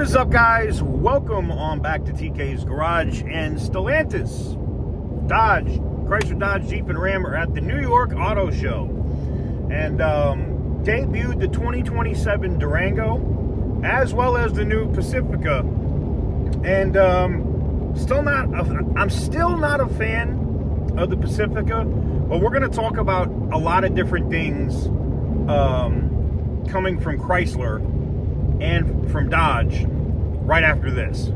is up, guys? Welcome on back to TK's Garage. And Stellantis, Dodge, Chrysler, Dodge, Jeep, and Ram are at the New York Auto Show and debuted the 2027 Durango as well as the new Pacifica. And I'm still not a fan of the Pacifica, but we're going to talk about a lot of different things coming from Chrysler and from Dodge right after this.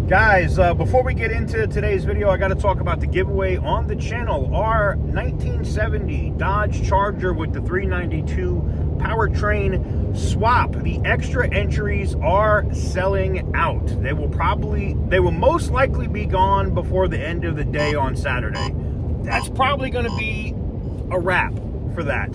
Guys, before we get into today's video, I got to talk about the giveaway on the channel. Our 1970 Dodge Charger with the 392 powertrain swap. The extra entries are selling out. They will most likely be gone before the end of the day on Saturday. That's probably going to be a wrap for that.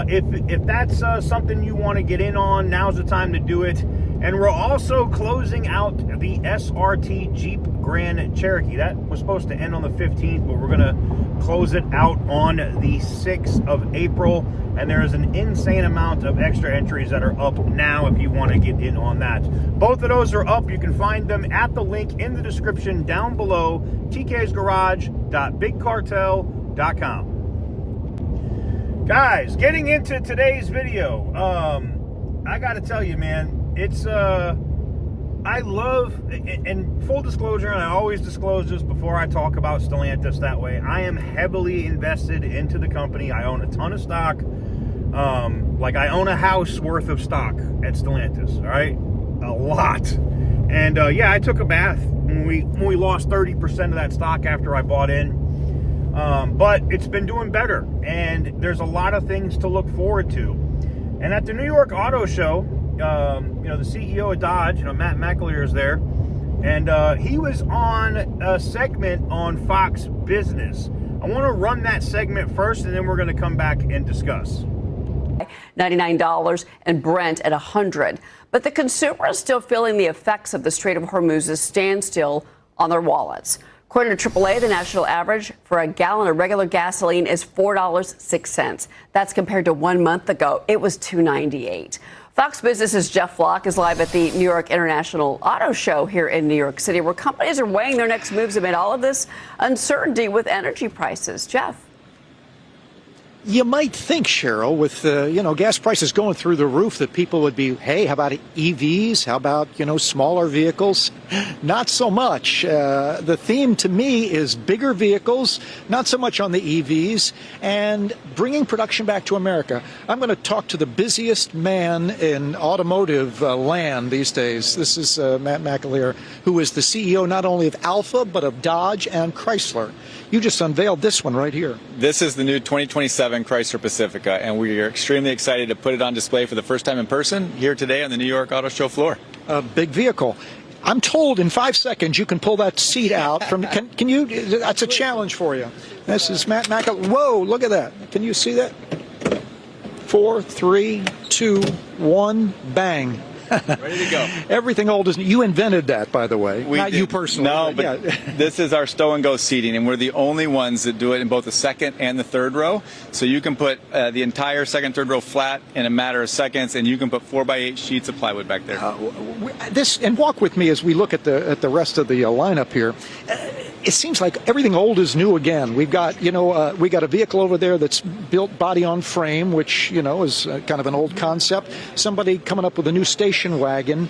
If that's something you want to get in on, now's the time to do it. And we're also closing out the SRT Jeep Grand Cherokee. That was supposed to end on the 15th, but we're going to close it out on the 6th of April. And there is an insane amount of extra entries that are up now if you want to get in on that. Both of those are up. You can find them at the link in the description down below, tksgarage.bigcartel.com. Guys, getting into today's video, I got to tell you, man, it's I love, and full disclosure, and I always disclose this before I talk about Stellantis that way, I am heavily invested into the company. I own a ton of stock. Like I own a house worth of stock at Stellantis, all right? A lot. And yeah, I took a bath when we lost 30% of that stock after I bought in. But it's been doing better, and there's a lot of things to look forward to. And at the New York Auto Show, the CEO of Dodge, Matt McAleer is there, and he was on a segment on Fox Business. I want to run that segment first, and then we're going to come back and discuss. $99 and Brent at $100. But the consumer is still feeling the effects of the Strait of Hormuz's standstill on their wallets. According to AAA, the national average for a gallon of regular gasoline is $4.06. That's compared to 1 month ago. It was $2.98. Fox Business's Jeff Flock is live at the New York International Auto Show here in New York City, where companies are weighing their next moves amid all of this uncertainty with energy prices. Jeff. You might think, Cheryl, with gas prices going through the roof, that people would be, hey, how about EVs? How about smaller vehicles? Not so much. The theme to me is bigger vehicles, not so much on the EVs, and bringing production back to America. I'm going to talk to the busiest man in automotive land these days. This is Matt McAleer, who is the CEO not only of Alpha but of Dodge and Chrysler. You just unveiled this one right here. This is the new 2027 Chrysler Pacifica, and we are extremely excited to put it on display for the first time in person here today on the New York Auto Show floor. A big vehicle. I'm told in 5 seconds you can pull that seat out from. Can you? That's a challenge for you. This is Matt McAleer. Whoa! Look at that. Can you see that? 4, 3, 2, 1, bang. Ready to go. Everything old is. You invented that, by the way. Not you personally. No, but this is our stow and go seating, and we're the only ones that do it in both the second and the third row. So you can put the entire second, third row flat in a matter of seconds, and you can put 4x8 sheets of plywood back there. And walk with me as we look at the rest of the lineup here. It seems like everything old is new again. We've got we got a vehicle over there that's built body on frame, which is kind of an old concept. Somebody coming up with a new station wagon.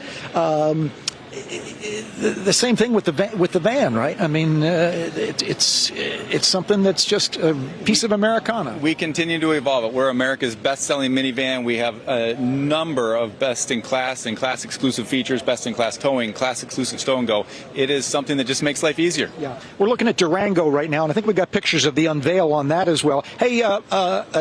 The same thing with the van, right? I mean, it's something that's just a piece of Americana. We continue to evolve it. We're America's best-selling minivan. We have a number of best-in-class and class-exclusive features, best-in-class towing, class-exclusive stow and go. It is something that just makes life easier. Yeah, we're looking at Durango right now, and I think we've got pictures of the unveil on that as well. Hey,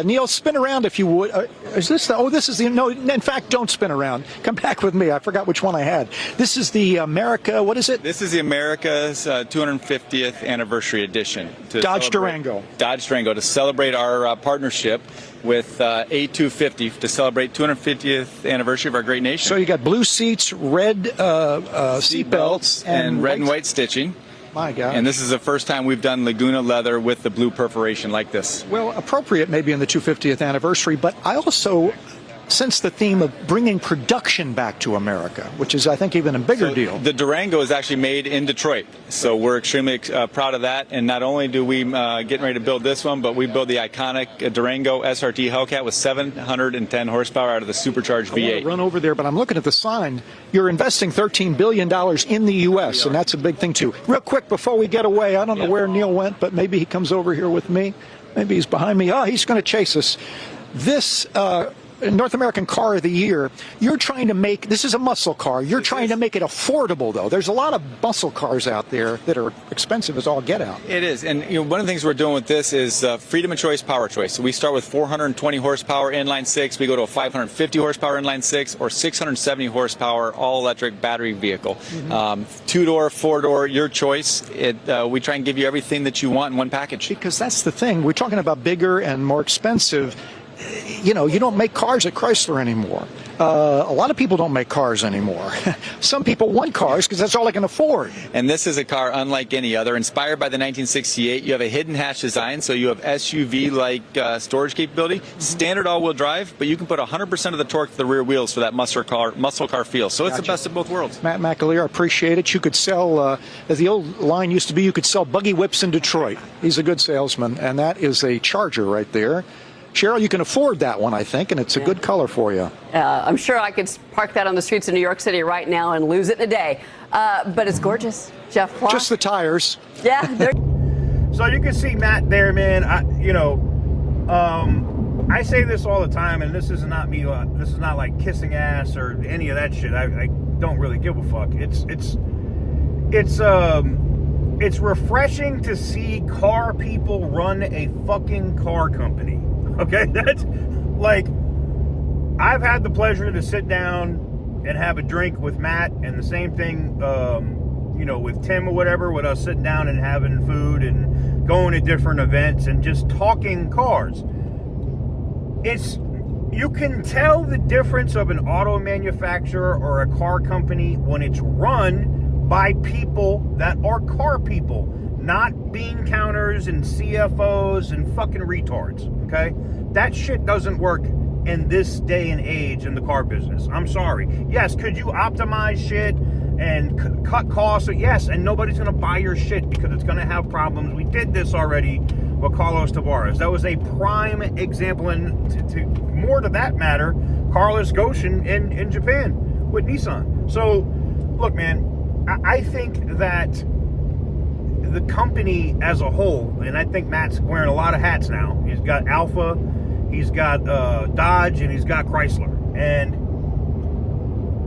Neil, spin around if you would. Is this the? Oh, this is the. No, in fact, don't spin around. Come back with me. I forgot which one I had. This is the America America, what is it? This is the America's 250th anniversary edition. Dodge Durango. Dodge Durango, to celebrate our partnership with A250 to celebrate 250th anniversary of our great nation. So you got blue seats, red seat belts, and red and white stitching. My God. And this is the first time we've done Laguna leather with the blue perforation like this. Well, appropriate maybe in the 250th anniversary, but I also sense the theme of bringing production back to America, which is, I think, even a bigger deal. The Durango is actually made in Detroit, so we're extremely proud of that. And not only do we getting ready to build this one, but we build the iconic Durango SRT Hellcat with 710 horsepower out of the supercharged V8. I want to run over there, but I'm looking at the sign. You're investing $13 billion in the U.S., and that's a big thing, too. Real quick, before we get away, I don't know where Neil went, but maybe he comes over here with me. Maybe he's behind me. Oh, he's going to chase us. This North American Car of the Year, you're trying to make, this is a muscle car, you're trying to make it affordable, though. There's a lot of muscle cars out there that are expensive as all get out. It is, and one of the things we're doing with this is freedom of choice, power choice. So we start with 420 horsepower inline six, we go to a 550 horsepower inline six, or 670 horsepower all-electric battery vehicle. Two-door, four-door, your choice. We try and give you everything that you want in one package. Because that's the thing, we're talking about bigger and more expensive. You know, you don't make cars at Chrysler anymore. A lot of people don't make cars anymore. Some people want cars because that's all they can afford. And this is a car unlike any other. Inspired by the 1968, you have a hidden hatch design, so you have SUV-like storage capability. Standard all-wheel drive, but you can put 100% of the torque to the rear wheels for that muscle car feel. So it's the best of both worlds. Matt McAleer, I appreciate it. You could sell, as the old line used to be, you could sell buggy whips in Detroit. He's a good salesman, and that is a Charger right there. Cheryl, you can afford that one, I think, and it's a good color for you. I'm sure I could park that on the streets of New York City right now and lose it in a day. But it's gorgeous. Jeff Clark. Just the tires. Yeah. So you can see Matt there, man. I say this all the time, and this is not me. This is not like kissing ass or any of that shit. I don't really give a fuck. It's refreshing to see car people run a fucking car company. Okay, that's like, I've had the pleasure to sit down and have a drink with Matt, and the same thing, with Tim or whatever, with us sitting down and having food and going to different events and just talking cars. You can tell the difference of an auto manufacturer or a car company when it's run by people that are car people, not bean counters and CFOs and fucking retards, okay? That shit doesn't work in this day and age in the car business. I'm sorry. Yes, could you optimize shit and cut costs? Yes, and nobody's going to buy your shit because it's going to have problems. We did this already with Carlos Tavares. That was a prime example, and more to that matter, Carlos Ghosn in Japan with Nissan. So, look, man, I think that the company as a whole, and I think Matt's wearing a lot of hats now. He's got Alfa, he's got Dodge, and he's got Chrysler. And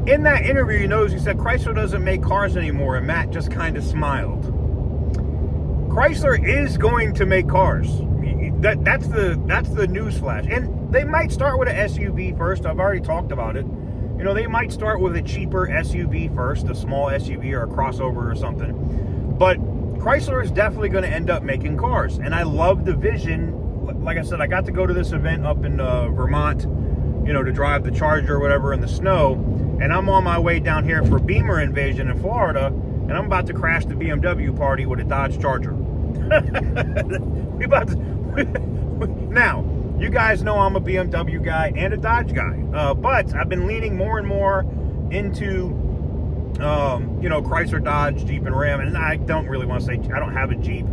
in that interview, you notice he said Chrysler doesn't make cars anymore, and Matt just kind of smiled. Chrysler is going to make cars. That's the news flash. And they might start with an SUV first. I've already talked about it. They might start with a cheaper SUV first, a small SUV or a crossover or something. But Chrysler is definitely going to end up making cars. And I love the vision. Like I said, I got to go to this event up in Vermont, to drive the Charger or whatever in the snow. And I'm on my way down here for Beamer Invasion in Florida. And I'm about to crash the BMW party with a Dodge Charger. Now, you guys know I'm a BMW guy and a Dodge guy. But I've been leaning more and more into Chrysler, Dodge, Jeep, and Ram, and I don't really want to say I don't have a Jeep.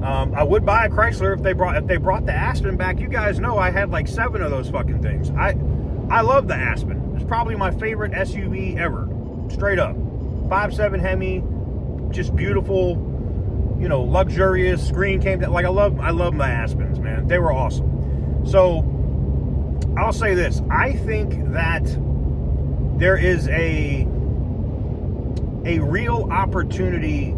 I would buy a Chrysler if they brought the Aspen back. You guys know I had like 7 of those fucking things. I love the Aspen. It's probably my favorite SUV ever, straight up. 5.7 Hemi, just beautiful, luxurious. Screen came down. Like I love my Aspens, man. They were awesome. So I'll say this: I think that there is a real opportunity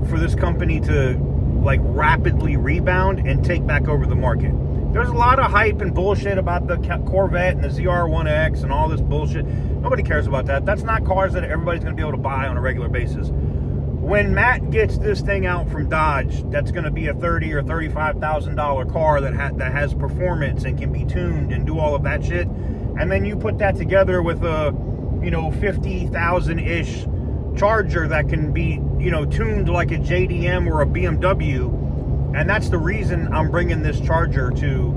for this company to like rapidly rebound and take back over the market. there's a lot of hype and bullshit about the Corvette and the ZR1X and all this bullshit. Nobody cares about that. That's not cars that everybody's going to be able to buy on a regular basis. When Matt gets this thing out from Dodge, that's going to be a $30,000 or $35,000 car that has performance and can be tuned and do all of that shit, and then you put that together with a, you know, 50,000-ish Charger that can be, you know, tuned like a JDM or a BMW, and that's the reason I'm bringing this Charger to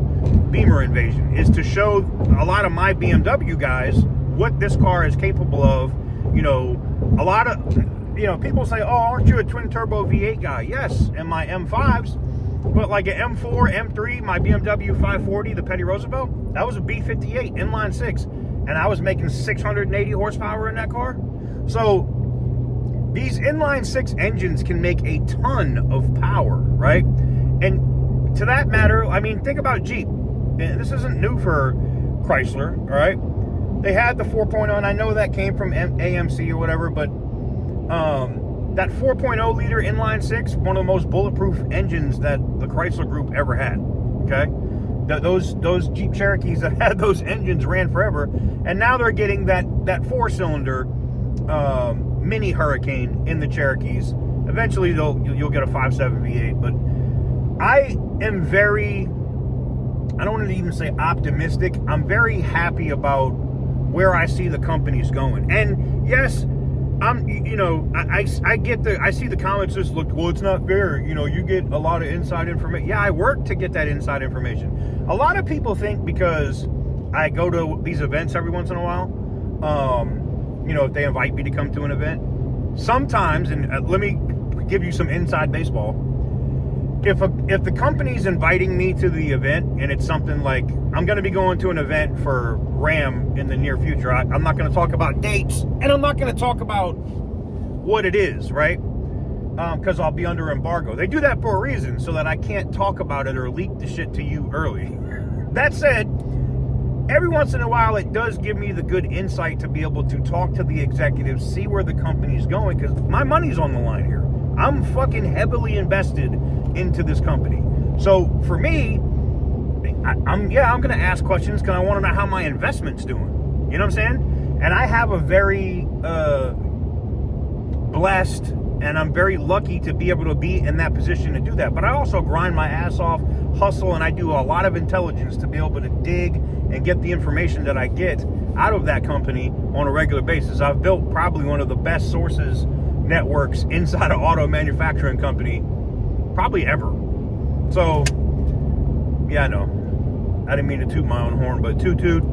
Beamer Invasion, is to show a lot of my BMW guys what this car is capable of. You know, a lot of, you know, people say, oh, aren't you a twin turbo V8 guy? Yes, in my M5s, but like an M4, M3, my BMW 540, the Petty Roosevelt, that was a B58 inline six, and I was making 680 horsepower in that car. So these inline six engines can make a ton of power, right? And to that matter, I mean, think about Jeep. And this isn't new for Chrysler, all right? They had the 4.0, and I know that came from AMC or whatever, but that 4.0 liter inline six, one of the most bulletproof engines that the Chrysler Group ever had, okay? Those Jeep Cherokees that had those engines ran forever, and now they're getting that four-cylinder mini Hurricane in the Cherokees. Eventually you'll get a 5.7 V8, but I am very, I don't want to even say optimistic, I'm very happy about where I see the company's going. And yes, I'm, you know, I see the comments just look, well, it's not fair, you know, you get a lot of inside information. Yeah, I work to get that inside information. A lot of people think because I go to these events every once in a while, you know, if they invite me to come to an event, sometimes, and let me give you some inside baseball, if the company's inviting me to the event and it's something like, I'm going to be going to an event for Ram in the near future, I'm not going to talk about dates, and I'm not going to talk about what it is, right? Because I'll be under embargo. They do that for a reason, so that I can't talk about it or leak the shit to you early. That said, every once in a while, it does give me the good insight to be able to talk to the executives, see where the company's going, because my money's on the line here. I'm fucking heavily invested into this company. So for me, I'm going to ask questions because I want to know how my investment's doing. You know what I'm saying? And I have a very blessed, and I'm very lucky to be able to be in that position to do that. But I also grind my ass off, hustle, and I do a lot of intelligence to be able to dig and get the information that I get out of that company on a regular basis. I've built probably one of the best sources networks inside an auto manufacturing company probably ever. So, yeah, I know. I didn't mean to toot my own horn, but toot toot.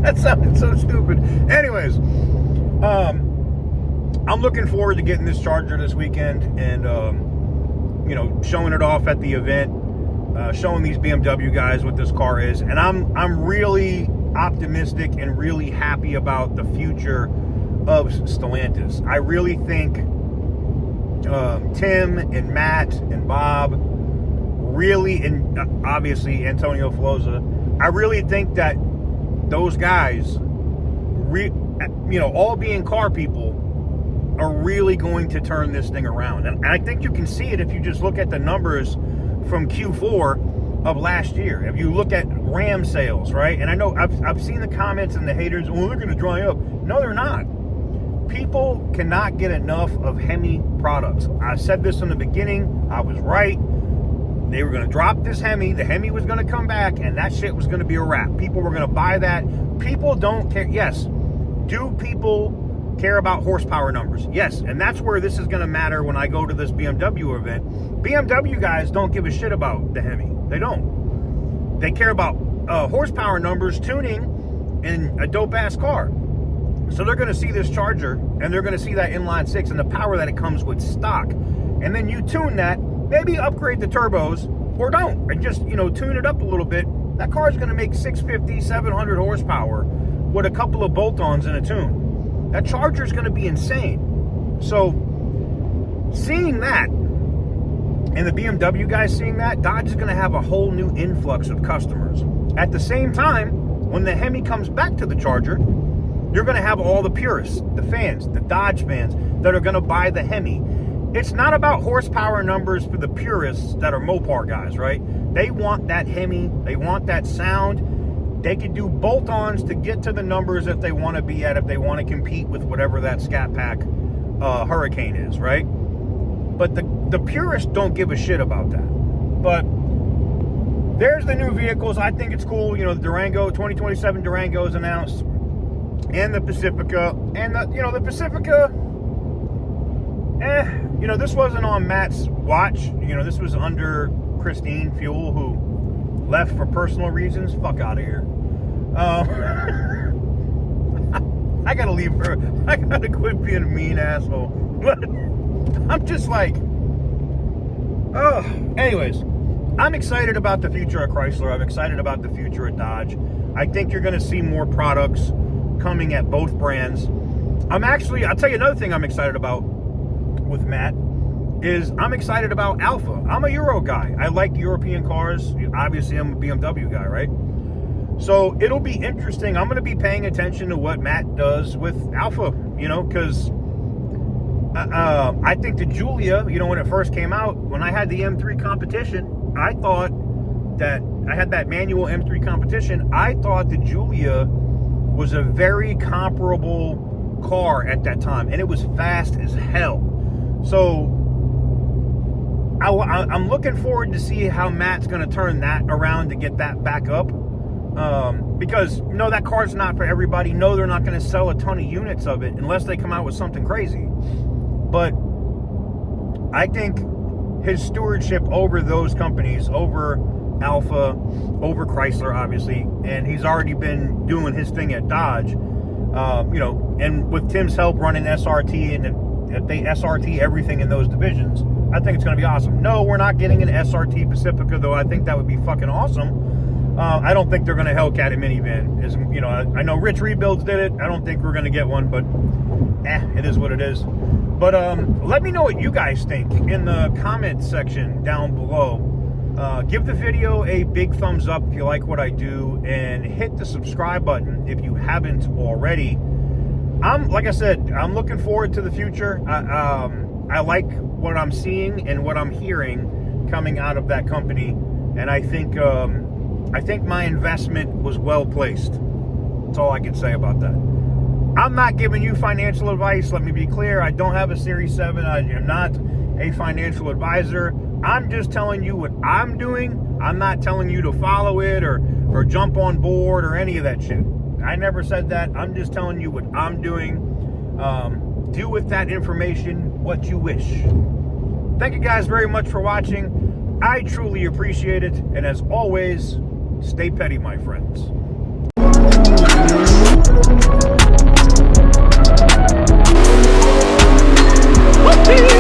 That sounded so stupid. Anyways, I'm looking forward to getting this Charger this weekend and, you know, showing it off at the event, showing these BMW guys what this car is. And I'm really optimistic and really happy about the future of Stellantis. I really think Tim and Matt and Bob really, and obviously Antonio Filosa, I really think that those guys, you know, all being car people, are really going to turn this thing around. And I think you can see it if you just look at the numbers from Q4 of last year. If you look at Ram sales, right? And I know I've seen the comments and the haters, well, they're going to dry up. No, they're not. People cannot get enough of Hemi products. I said this in the beginning. I was right. They were going to drop this Hemi. The Hemi was going to come back, and that shit was going to be a wrap. People were going to buy that. People don't care. Yes. Do people care about horsepower numbers? Yes. And that's where this is going to matter when I go to this BMW event. BMW guys don't give a shit about the Hemi. They don't. They care about horsepower numbers, tuning, and a dope-ass car. So they're going to see this Charger, and they're going to see that inline six and the power that it comes with stock. And then you tune that, maybe upgrade the turbos, or don't, and just, you know, tune it up a little bit. That car is going to make 650, 700 horsepower with a couple of bolt-ons and a tune. That Charger is going to be insane. So seeing that, and the BMW guys seeing that, Dodge is going to have a whole new influx of customers. At the same time, when the Hemi comes back to the Charger, you're going to have all the purists, the fans, the Dodge fans that are going to buy the Hemi. it's not about horsepower numbers for the purists that are Mopar guys, right? They want that Hemi, they want that sound. They can do bolt-ons to get to the numbers that they want to be at if they want to compete with whatever that Scat Pack Hurricane is, right? But the purists don't give a shit about that. But there's the new vehicles. I think it's cool. You know, the Durango, 2027 Durango is announced, and the Pacifica, and the Pacifica. This wasn't on Matt's watch. This was under Christine Fuel, who left for personal reasons. Fuck out of here. I gotta leave her. I gotta quit being a mean asshole. But I'm just like, anyways, I'm excited about the future of Chrysler. I'm excited about the future of Dodge. I think you're gonna see more products coming at both brands. I'll tell you another thing I'm excited about with Matt is I'm excited about Alpha. I'm a Euro guy. I like European cars. Obviously, I'm a BMW guy, right? So it'll be interesting. I'm going to be paying attention to what Matt does with Alpha, because I think the Giulia, when it first came out, when I had the M3 competition, I thought that I had that manual M3 competition. I thought the Giulia was a very comparable car at that time, and it was fast as hell. So I'm looking forward to see how Matt's going to turn that around to get that back up. Because, no, that car's not for everybody. No, they're not going to sell a ton of units of it unless they come out with something crazy. But I think his stewardship over those companies, over Alpha, over Chrysler, obviously, and he's already been doing his thing at Dodge, and with Tim's help running SRT, and if they SRT everything in those divisions, I think it's going to be awesome. No, we're not getting an SRT Pacifica, though. I think that would be fucking awesome. I don't think they're going to Hellcat a minivan. I know Rich Rebuilds did it. I don't think we're going to get one, but it is what it is. But let me know what you guys think in the comment section down below. Give the video a big thumbs up if you like what I do, and hit the subscribe button if you haven't already. Like I said, I'm looking forward to the future. I like what I'm seeing and what I'm hearing coming out of that company, and I think my investment was well placed. That's all I can say about that. I'm not giving you financial advice. Let me be clear. I don't have a Series 7. I am not a financial advisor. I'm just telling you what I'm doing. I'm not telling you to follow it or jump on board or any of that shit. I never said that. I'm just telling you what I'm doing. Do with that information what you wish. Thank you guys very much for watching. I truly appreciate it. And as always, stay petty, my friends. Whoopee!